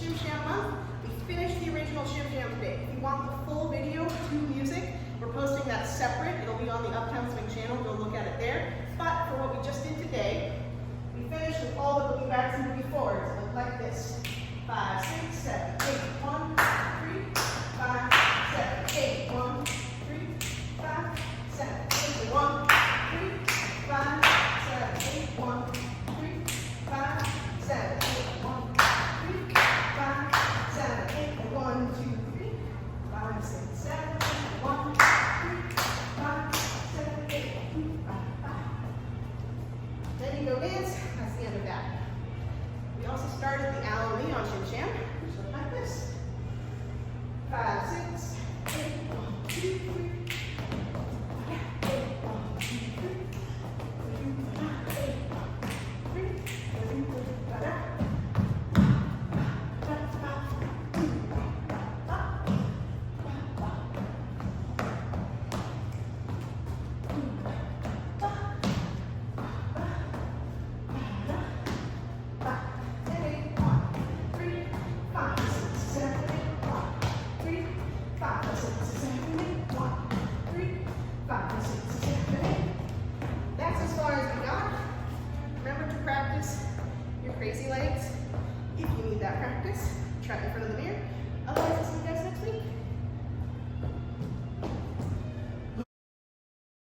Shim Sham month. We finished the original Shim Sham today. If you want the full video to music, we're posting that separate. It'll be on the Uptown Swing channel. Go look at it there. But for what we just did today, we finished with all the moving backs and moving forwards. It looked like this. 5, 6, 7, 8, 1, 3, 5, 7, 8, 1, 3, 5, 7, 8, 1, 3, 5, 7, 8, 1, 3, 5, 7, 8, 1, 3, 5, 7, 8, 1, 2, 3, 5, 6, 7, 8, 1, 3, 5, 7, 8, 2, 5, 5. Then you go dance. That's the end of that. We also started the Allen Lee on Shim Sham, which looked like this. 5, 6, 8, 1, 2, 3. 8, 1, 2, 3. 8, 1, 3. That's as far as we got. Remember to practice your crazy legs. If you need that practice, try it in front of the mirror.